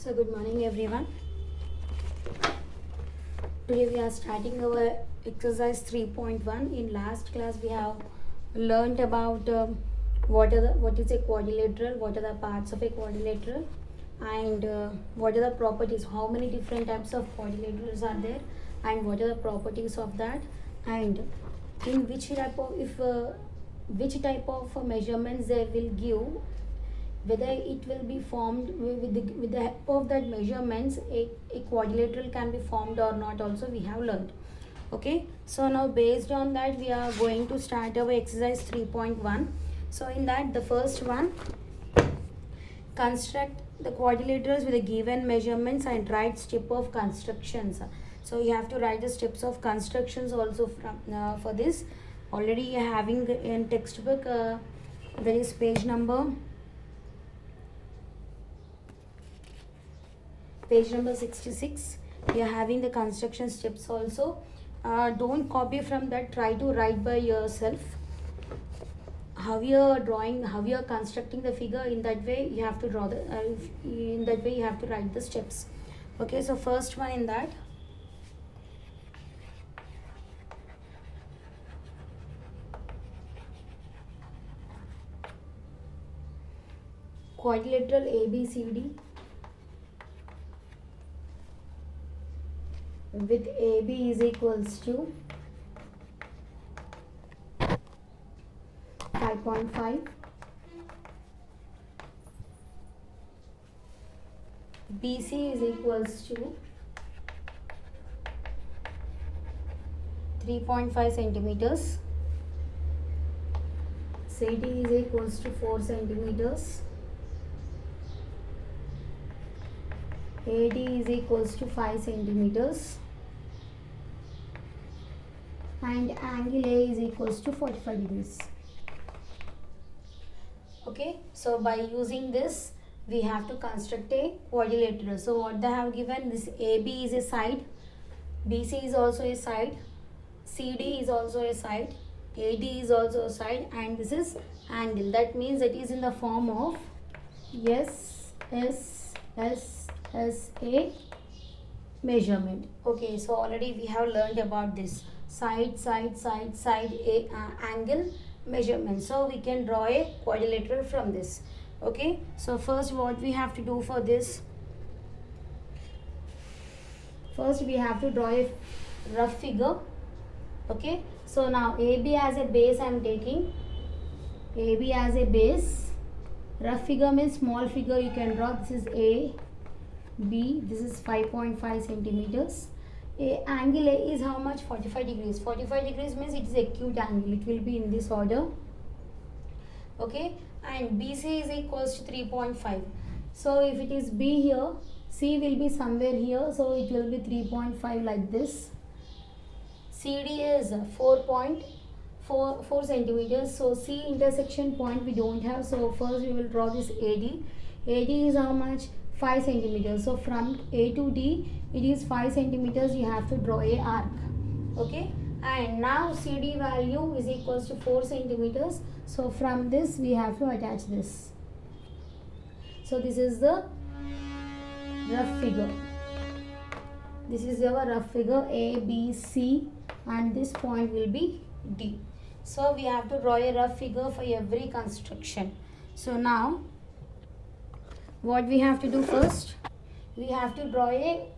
So good morning everyone. Today we are starting our exercise 3.1. In last class we have learned about what is a quadrilateral, what are the parts of a quadrilateral, and what are the properties, how many different types of quadrilaterals are there, and what are the properties of that, and in which type of measurements they will give, whether it will be formed with the help of that measurements a quadrilateral can be formed or not also we have learned. Okay, so now based on that we are going to start our exercise 3.1. so in that the first one, construct the quadrilaterals with the given measurements and write step of constructions. So you have to write the steps of constructions also from for this. Already you are having in textbook, there is page number 66. We are having the construction steps also. Don't copy from that, try to write by yourself how you are drawing, how you are constructing the figure. In that way you have to draw the in that way you have to write the steps. Okay, so first one in that, quadrilateral ABCD with AB is equals to 5.5, BC is equals to 3.5 centimeters, CD is equals to 4 centimeters, AD is equals to 5 centimeters, and angle A is equals to 45 degrees. Okay, so by using this we have to construct a quadrilateral. So what they have given, this AB is a side, BC is also a side, CD is also a side, AD is also a side, and this is angle. That means it is in the form of SSA measurement. Okay, so already we have learned about this side A angle measurement. So we can draw a quadrilateral from this. Okay, so first what we have to do for this, first we have to draw a rough figure. Okay, so now AB as a base I am taking, AB as a base. Rough figure means small figure you can draw. This is A, B, this is 5.5 centimeters. Angle A is how much? 45 degrees. 45 degrees means it is acute angle. It will be in this order. Okay, and BC is equals to 3.5. So if it is B here, C will be somewhere here. So it will be 3.5 like this. CD is 4.4 centimeters. So C intersection point we don't have. So first we will draw this AD. AD is how much? 5 centimeters. So from A to D it is 5 centimeters. You have to draw a arc. Okay, and now CD value is equals to 4 centimeters. So from this we have to attach this. So this is the rough figure. This is our rough figure A, B, C, and this point will be D. So we have to draw a rough figure for every construction. So now what we have to do first, we have to draw a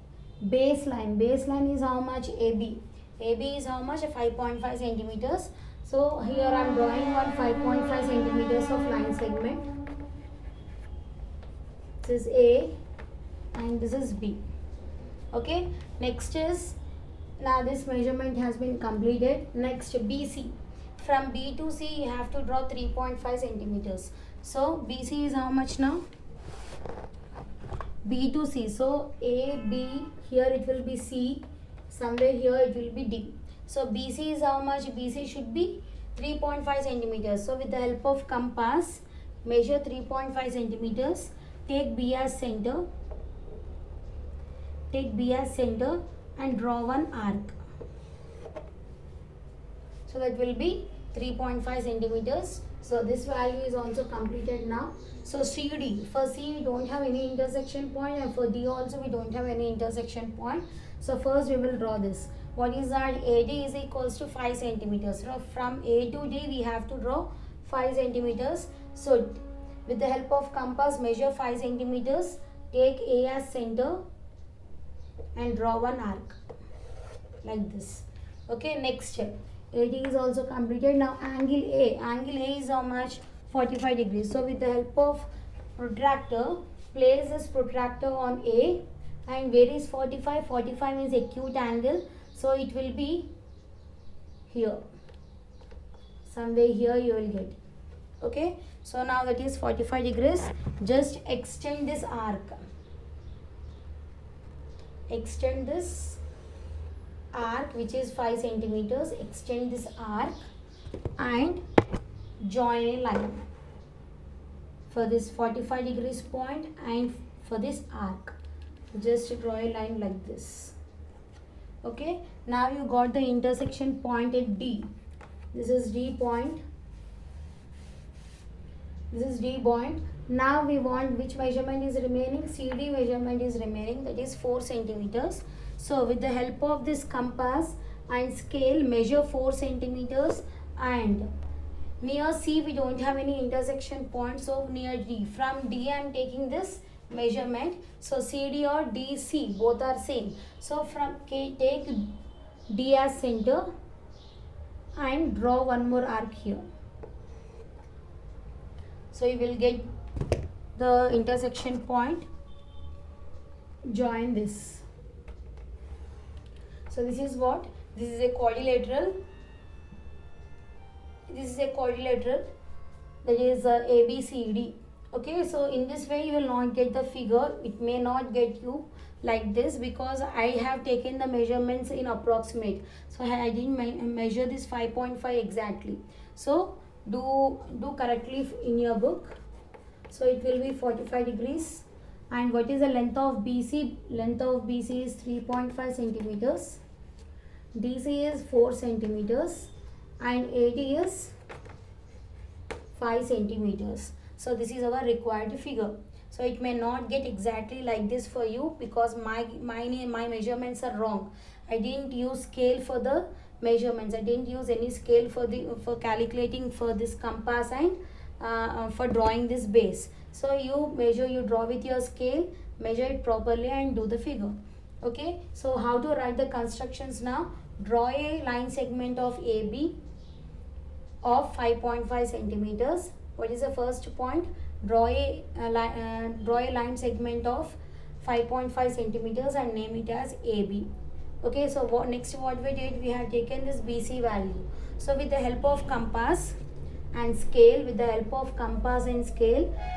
baseline. Baseline is how much? AB. AB is how much? 5.5 centimeters. So here I am drawing one 5.5 centimeters of line segment. This is A and this is B. Okay, next is, now this measurement has been completed. Next BC. From B to C you have to draw 3.5 centimeters. So BC is how much now? B to C. So A, B, here it will be C, somewhere here it will be D. So BC is how much? BC should be 3.5 centimeters. So with the help of compass, measure 3.5 centimeters. Take B as center. Take B as center and draw one arc. So that will be 3.5 centimeters. So this value is also completed now. So CD, for C we don't have any intersection point, and for D also we don't have any intersection point. So first we will draw this. What is that? AD is equals to 5 centimeters. So from A to D we have to draw 5 centimeters. So with the help of compass, measure 5 centimeters, take A as center and draw one arc like this. Okay, next step. AD is also completed. Now angle A. Angle A is how much? 45 degrees. So with the help of protractor, place this protractor on A, and where is 45? 45 means acute angle. So it will be here. Somewhere here you will get. Okay. So now that is 45 degrees. Just extend this arc. Extend this arc which is 5 centimeters. Extend this arc and join a line for this 45 degrees point and for this arc. Just draw a line like this. Okay. Now you got the intersection point at D. This is D point. This is D point. Now we want which measurement is remaining? CD measurement is remaining, that is 4 centimeters. So with the help of this compass and scale, measure 4 centimeters, and near C we don't have any intersection point, so near D. From D I am taking this measurement. So CD or DC both are same. So from K, take D as center and draw one more arc here. So you will get the intersection point. Join this. So this is what? This is a quadrilateral. This is a quadrilateral, that is ABCD. Okay, so in this way you will not get the figure. It may not get you like this because I have taken the measurements in approximate. So I didn't measure this 5.5 exactly. So do correctly in your book. So it will be 45 degrees. And what is the length of BC? Length of BC is 3.5 centimeters. DC is 4 centimeters. And AD is 5 centimeters. So this is our required figure. So it may not get exactly like this for you because my measurements are wrong. I didn't use scale for the measurements. I didn't use any scale for calculating for this compass and for drawing this base. So you measure, you draw with your scale, measure it properly and do the figure. Okay. So how to write the constructions now? Draw a line segment of AB of 5.5 centimeters. What is the first point? Draw a line segment of 5.5 centimeters and name it as AB. Okay, so what we did, we have taken this BC value. So with the help of compass and scale,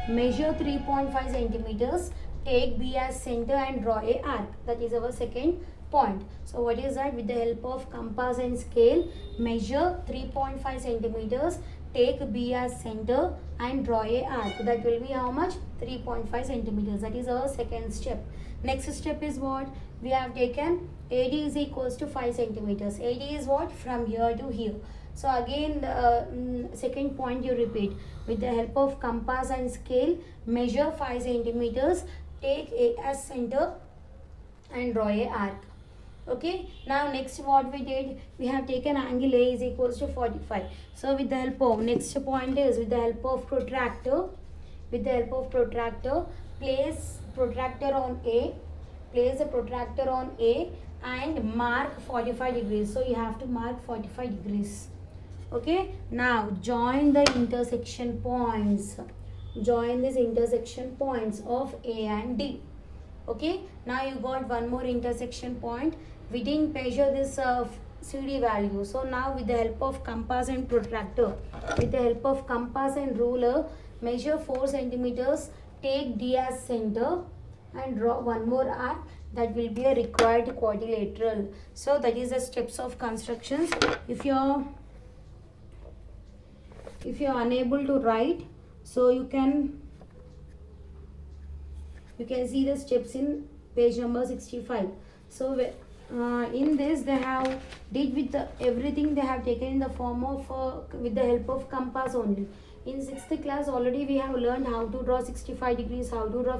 measure 3.5 centimeters, take B as center and draw a arc. That is our second point. So what is that? With the help of compass and scale, measure 3.5 centimeters, take B as center and draw a arc. That will be how much? 3.5 centimeters. That is our second step. Next step is what? We have taken AD is equals to 5 centimeters. AD is what? From here to here. So again the second point you repeat. With the help of compass and scale, measure 5 centimeters, take A as center and draw a arc. Okay, now next what we did, we have taken angle A is equals to 45. So with the help of, next point is with the help of protractor, place protractor on A, place the protractor on A and mark 45 degrees. So you have to mark 45 degrees. Okay, now join the intersection points. Join these intersection points of A and D. Okay, now you got one more intersection point. We didn't measure this CD value. So now with the help of compass and protractor, with the help of compass and ruler, measure 4 centimeters, take D as center and draw one more arc. That will be a required quadrilateral. So that is the steps of constructions. If you are unable to write, so you can see the steps in page number 65. So in this they have did with everything they have taken in the form of with the help of compass only. In 6th class already we have learned how to draw 65 degrees, how to draw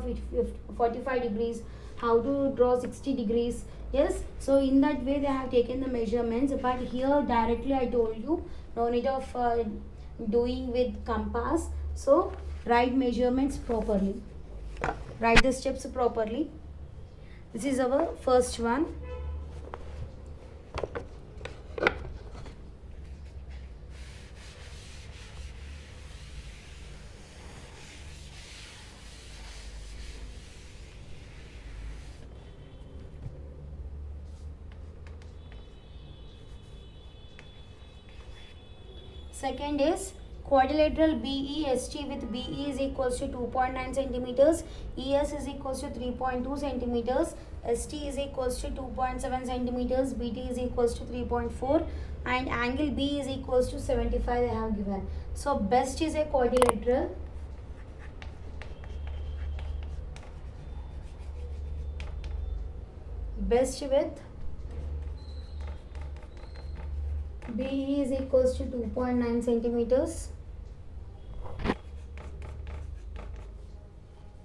45 degrees, how to draw 60 degrees. Yes, so in that way they have taken the measurements, but here directly I told you no need of doing with compass. So write measurements properly, write the steps properly. This is our first one. Second is quadrilateral BEST with BE is equals to 2.9 centimeters, ES is equals to 3.2 centimeters, ST is equals to 2.7 centimeters, BT is equals to 3.4, and angle B is equals to 75 they have given. So BEST is a quadrilateral. BEST with BE is equals to 2.9 centimeters,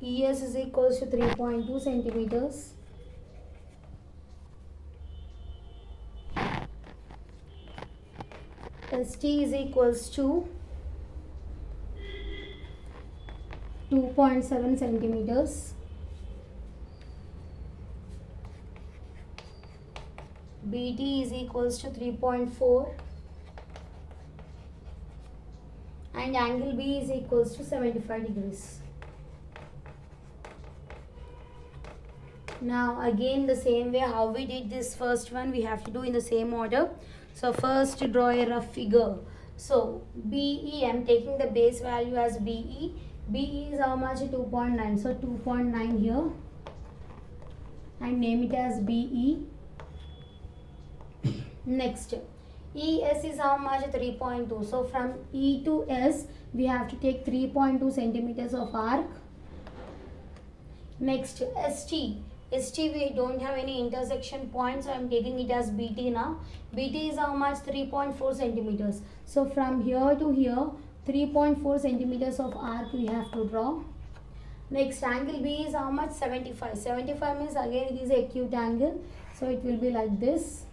ES is equals to 3.2 centimeters, ST is equals to 2.7 centimeters, BT is equals to 3.4, and angle B is equals to 75 degrees. Now again the same way how we did this first one we have to do in the same order. So first draw a rough figure. So BE, I am taking the base value as BE. BE is how much? 2.9. So 2.9 here and name it as BE. Next, ES is how much? 3.2. So from E to S we have to take 3.2 centimeters of arc. Next, ST we don't have any intersection point, so I am taking it as BT now. BT is how much? 3.4 centimeters. So from here to here 3.4 centimeters of arc we have to draw. Next, angle B is how much? 75. 75 means again it is a acute angle, so it will be like this,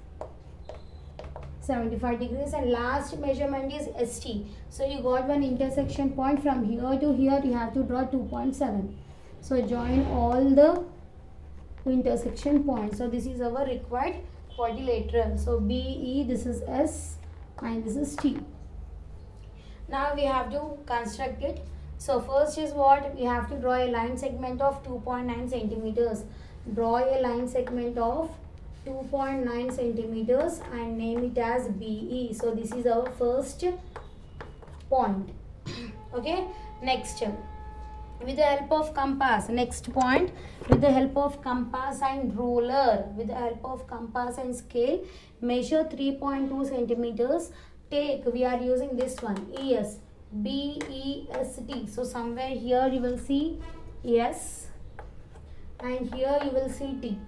75 degrees. And last measurement is ST. So you got one intersection point, from here to here you have to draw 2.7. So join all the intersection points. So this is our required quadrilateral. So BE, this is S and this is T. Now we have to construct it. So first is what? We have to draw a line segment of 2.9 centimeters. Draw a line segment of 2.9 centimeters and name it as BE. So this is our first point. Okay, next, with the help of compass, next point, with the help of compass and ruler, with the help of compass and scale, measure 3.2 centimeters. Take, we are using this one, ES, BEST. So somewhere here you will see S and here you will see T.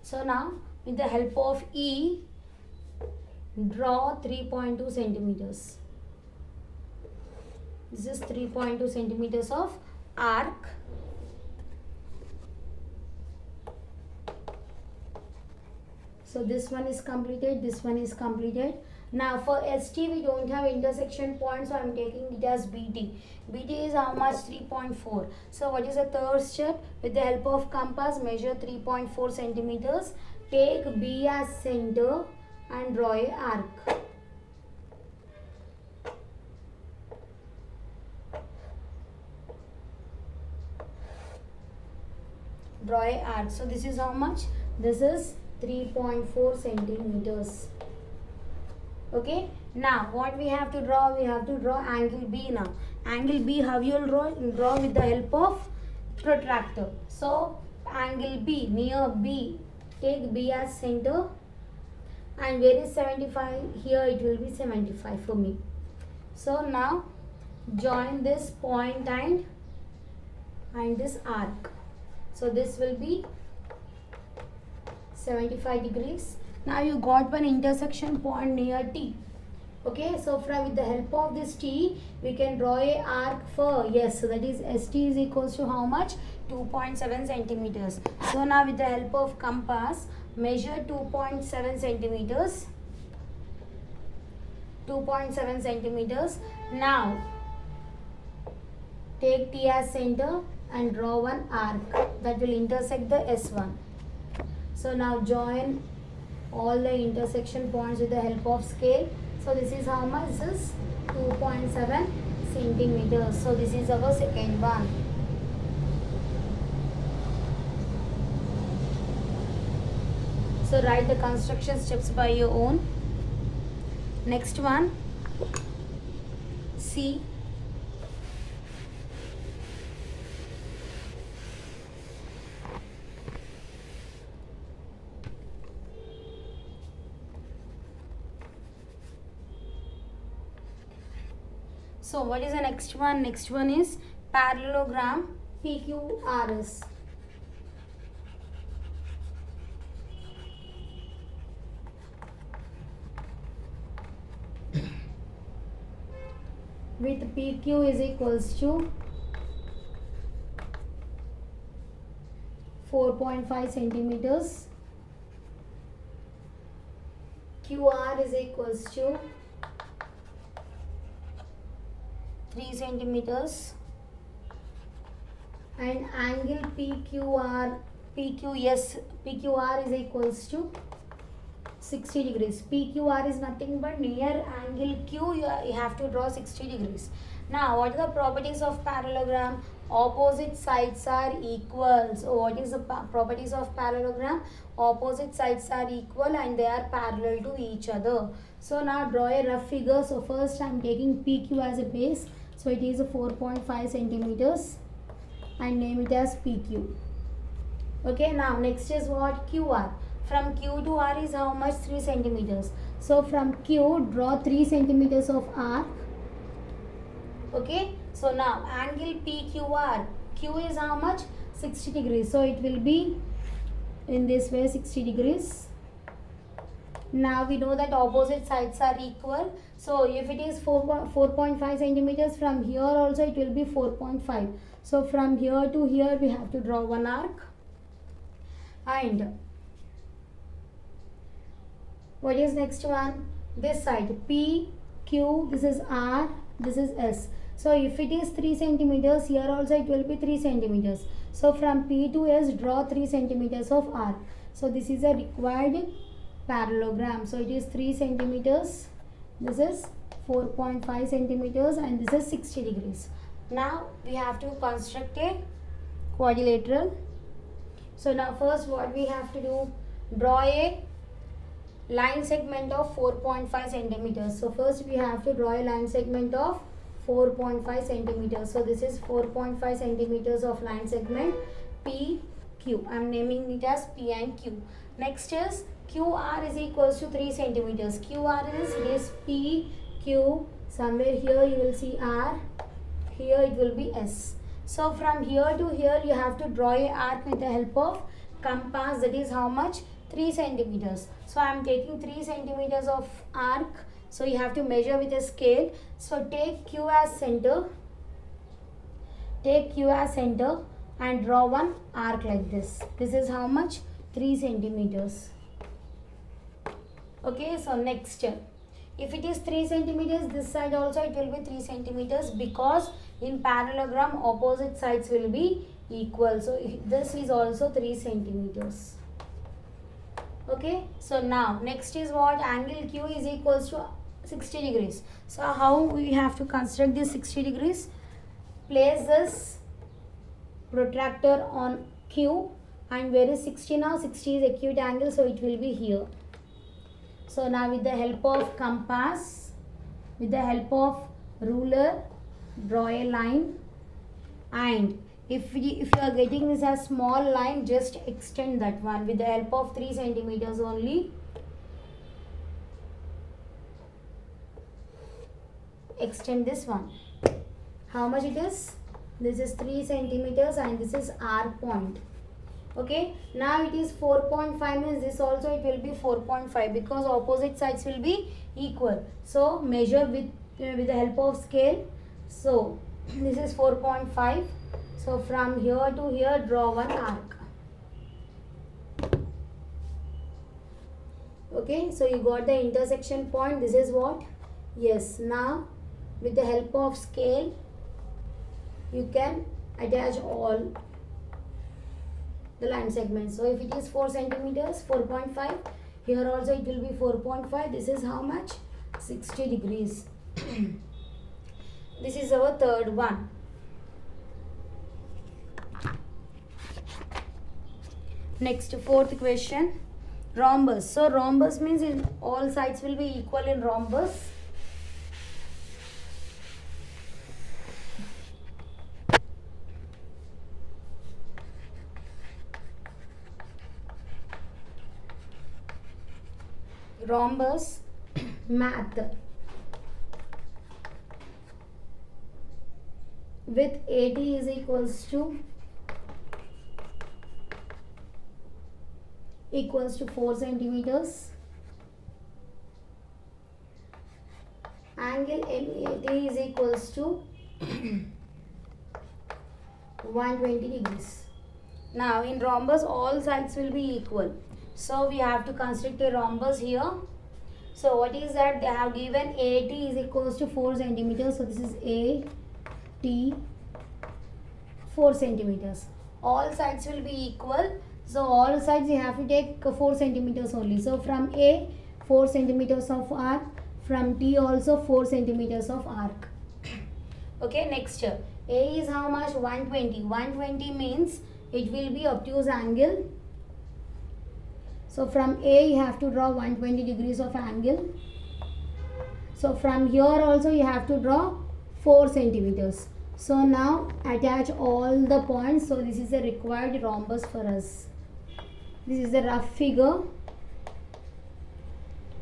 So now with the help of E, draw 3.2 centimeters. This is 3.2 centimeters of arc. So this one is completed, this one is completed. Now for ST we don't have intersection point, so I am taking it as BT. BT is how much? 3.4. So what is the third step? With the help of compass, measure 3.4 centimeters. Take B as center and draw a arc. Draw a arc. So this is how much? This is 3.4 centimeters. Okay, now what we have to draw? We have to draw angle B now. Angle B, how you will draw? You draw with the help of protractor. So angle B, near B, take B as center. And where is 75? Here it will be 75 for me. So now join this point and this arc. So this will be 75 degrees. Now you got one intersection point near T. Okay, so with the help of this T, we can draw a arc for, yes, so that is ST is equals to how much? 2.7 centimeters. So now with the help of compass, measure 2.7 centimeters. 2.7 centimeters. Now take T as center and draw one arc that will intersect the S1. So now join all the intersection points with the help of scale. So this is how much? This is 2.7 centimeters. So this is our second one. So write the construction steps by your own. Next one, C. So what is the next one? Next one is parallelogram PQRS. With PQ is equals to 4.5 centimeters. QR is equals to 3 centimeters. And angle PQR is equals to 60 degrees. PQR is nothing but near angle Q, you have to draw 60 degrees. Now, what are the properties of parallelogram? Opposite sides are equal. So, what is the properties of parallelogram? Opposite sides are equal and they are parallel to each other. So, now draw a rough figure. So, first I am taking PQ as a base. So, it is 4.5 centimeters and name it as PQ. Okay, now next is what? QR. From Q to R is how much? 3 centimeters. So from Q, draw 3 centimeters of arc. Okay, so now angle PQR. Q is how much? 60 degrees. So it will be in this way 60 degrees. Now we know that opposite sides are equal. So if it is 4.5 centimeters, from here also it will be 4.5. So from here to here we have to draw one arc. And what is next one? This side P, Q, this is R, this is S. So if it is 3 centimeters, here also it will be 3 centimeters. So from P to S, draw 3 centimeters of arc. So this is a required parallelogram. So it is 3 centimeters, this is 4.5 centimeters and this is 60 degrees. Now we have to construct a quadrilateral. So now first what we have to do, draw a line segment of 4.5 centimeters. So first we have to draw a line segment of 4.5 centimeters. So this is 4.5 centimeters of line segment PQ. I am naming it as P and Q. Next is QR is equals to 3 centimeters. QR is PQ. Somewhere here you will see R. Here it will be S. So from here to here you have to draw a arc with the help of compass. That is how much? 3 centimeters. So I am taking 3 centimeters of arc. So you have to measure with a scale. So take Q as center. Take Q as center and draw one arc like this. This is how much? 3 centimeters. Okay, so next. If it is 3 centimeters, this side also it will be 3 centimeters because in parallelogram opposite sides will be equal. So this is also 3 centimeters. Okay, so now next is what? Angle Q is equals to 60 degrees. So how we have to construct this 60 degrees? Place this protractor on Q, and where is 60 now? 60 is acute angle, so it will be here. So now with the help of compass, with the help of ruler, draw a line, and if you are getting this as small line, just extend that one with the help of 3 centimeters only. Extend this one. How much it is? This is 3 centimeters and this is R point. Okay, now it is 4.5 means this also it will be 4.5 because opposite sides will be equal. So measure with the help of scale. So this is 4.5. So from here to here draw one arc. Okay, so you got the intersection point. This is what? Yes, now with the help of scale you can attach all the line segments. So if it is 4 centimeters, 4.5, here also it will be 4.5. This is how much? 60 degrees. This is our third one. Next, fourth question. Rhombus. So rhombus means in all sides will be equal in rhombus. Rhombus math with AD is equals to 4 centimeters. Angle MAT is equals to 120 degrees. Now in rhombus all sides will be equal. So we have to construct a rhombus here. So what is that? They have given AT is equals to 4 centimeters. So this is AT 4 centimeters. All sides will be equal. So all sides you have to take 4 centimeters only. So from A 4 centimeters of arc. From T also 4 centimeters of arc. Okay, next A is how much? 120. 120 means it will be obtuse angle. So from A you have to draw 120 degrees of angle. So from here also you have to draw 4 centimeters. So now attach all the points. So this is a required rhombus for us. This is the rough figure.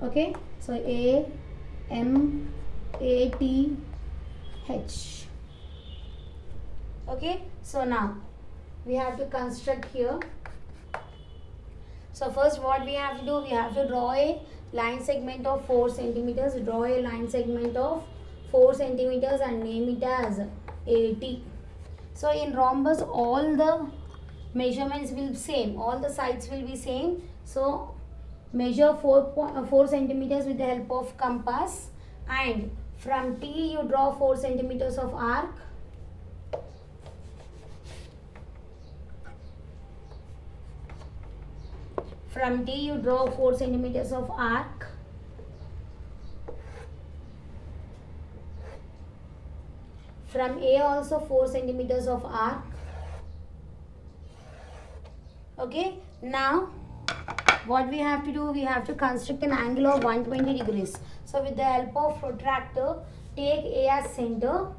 Okay. So A, M, A, T, H. Okay. So now we have to construct here. So first what we have to do, we have to draw a line segment of 4 centimeters. Draw a line segment of 4 centimeters and name it as AT. So in rhombus all the measurements will be same. All the sides will be same. So measure 4 centimeters with the help of compass. And from T you draw 4 centimeters of arc. From T you draw 4 centimeters of arc. From A also 4 centimeters of arc. Okay. Now what we have to do, we have to construct an angle of 120 degrees. So with the help of protractor, take A as center.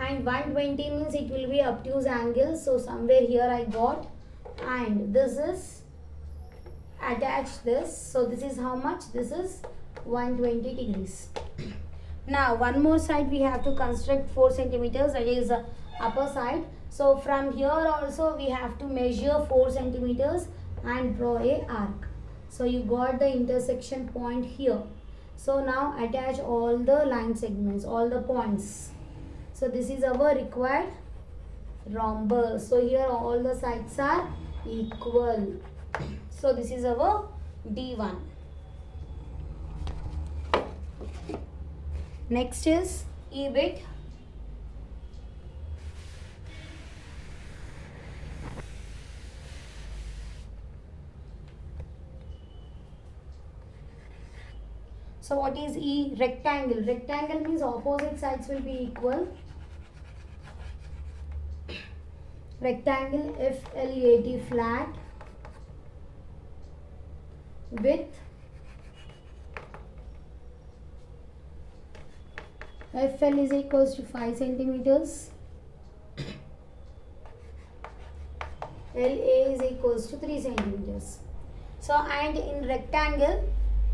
And 120 means it will be obtuse angle. So somewhere here I got. And this is attach this. So this is how much? This is 120 degrees. Now one more side we have to construct 4 centimeters, that is the upper side. So from here also we have to measure 4 centimeters and draw a arc. So you got the intersection point here. So now attach all the line segments, all the points. So this is our required rhombus. So here all the sides are equal. So this is our D1. Next is EBIT. So what is E? Rectangle. Rectangle means opposite sides will be equal. Rectangle FLAT flat width FL is equals to 5 centimeters. LA is equals to 3 centimeters. So and in rectangle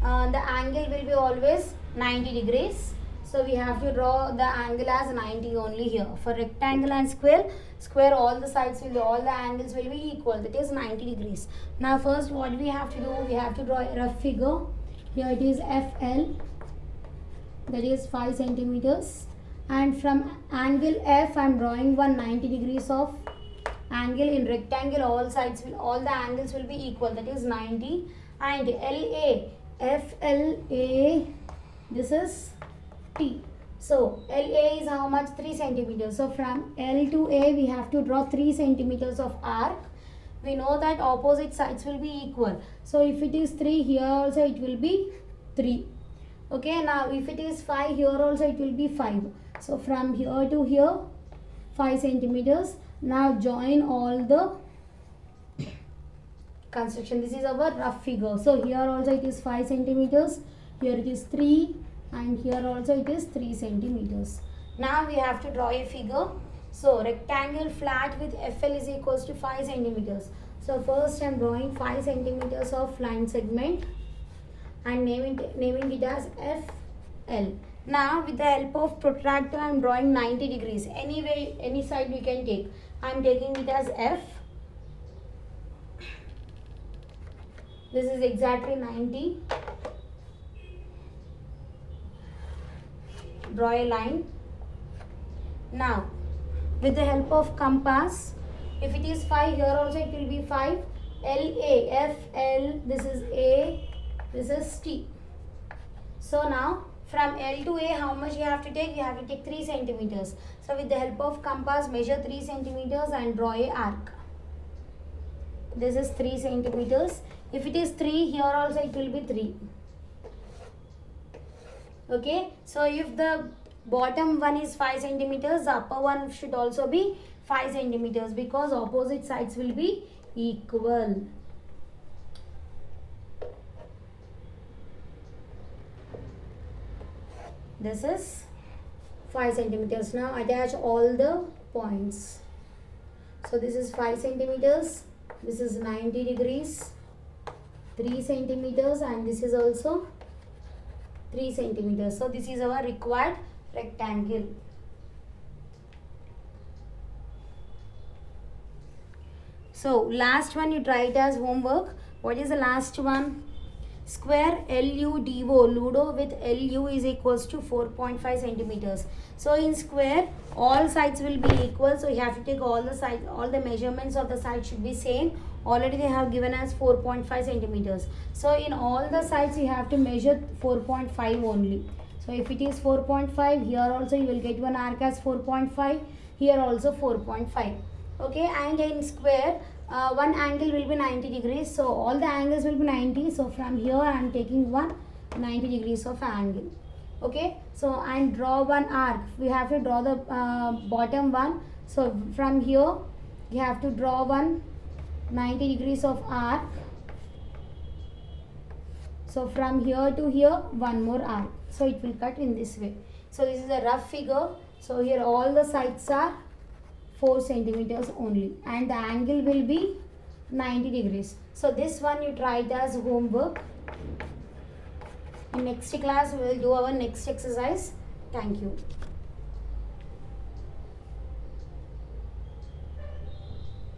the angle will be always 90 degrees. So we have to draw the angle as 90 only here. For rectangle and square all the sides will be, all the angles will be equal. That is 90 degrees. Now first what we have to do, we have to draw a rough figure. Here it is FL, that is 5 centimeters. And from angle F I am drawing 190 degrees of angle. In rectangle all the angles will be equal, that is 90. And FLA, this is T. So LA is how much? 3 centimeters. So from L to A we have to draw 3 centimeters of arc. We know that opposite sides will be equal. So if it is 3, here also it will be 3. Okay, now if it is 5, here also it will be 5. So from here to here 5 centimeters. Now join all the construction. This is our rough figure. So here also it is 5 centimeters. Here it is 3. And here also it is 3 centimeters. Now we have to draw a figure. So rectangle flat with FL is equals to 5 centimeters. So first I am drawing 5 centimeters of line segment and naming it as FL. Now with the help of protractor I am drawing 90 degrees. Anyway, any side we can take. I am taking it as F. This is exactly 90. Draw a line. Now with the help of compass, if it is 5, here also it will be 5. LA, FL, this is A, this is T. So now from L to A how much you have to take? You have to take 3 centimeters. So with the help of compass measure 3 centimeters and draw a arc. This is 3 centimeters. If it is 3, here also it will be 3. Okay, so if the bottom one is 5 centimeters, the upper one should also be 5 centimeters because opposite sides will be equal. This is 5 centimeters. Now attach all the points. So this is 5 centimeters, this is 90 degrees, 3 centimeters, and this is also 3 centimeters. So this is our required rectangle. So last one you try it as homework. What is the last one? Square LUDO, Ludo with LU is equals to 4.5 centimeters. So in square all sides will be equal. So you have to take all the sides, all the measurements of the side should be same. Already they have given us 4.5 centimeters. So in all the sides you have to measure 4.5 only. So if it is 4.5, here also you will get one arc as 4.5, here also 4.5. Okay, and in square one angle will be 90 degrees. So all the angles will be 90. So from here I am taking 90 degrees of angle. Okay, so and draw one arc. We have to draw the bottom one. So from here you have to draw 90 degrees of arc. So from here to here one more arc. So it will cut in this way. So this is a rough figure. So here all the sides are 4 centimeters only and the angle will be 90 degrees. So this one you try it as homework. In next class we will do our next exercise. Thank you.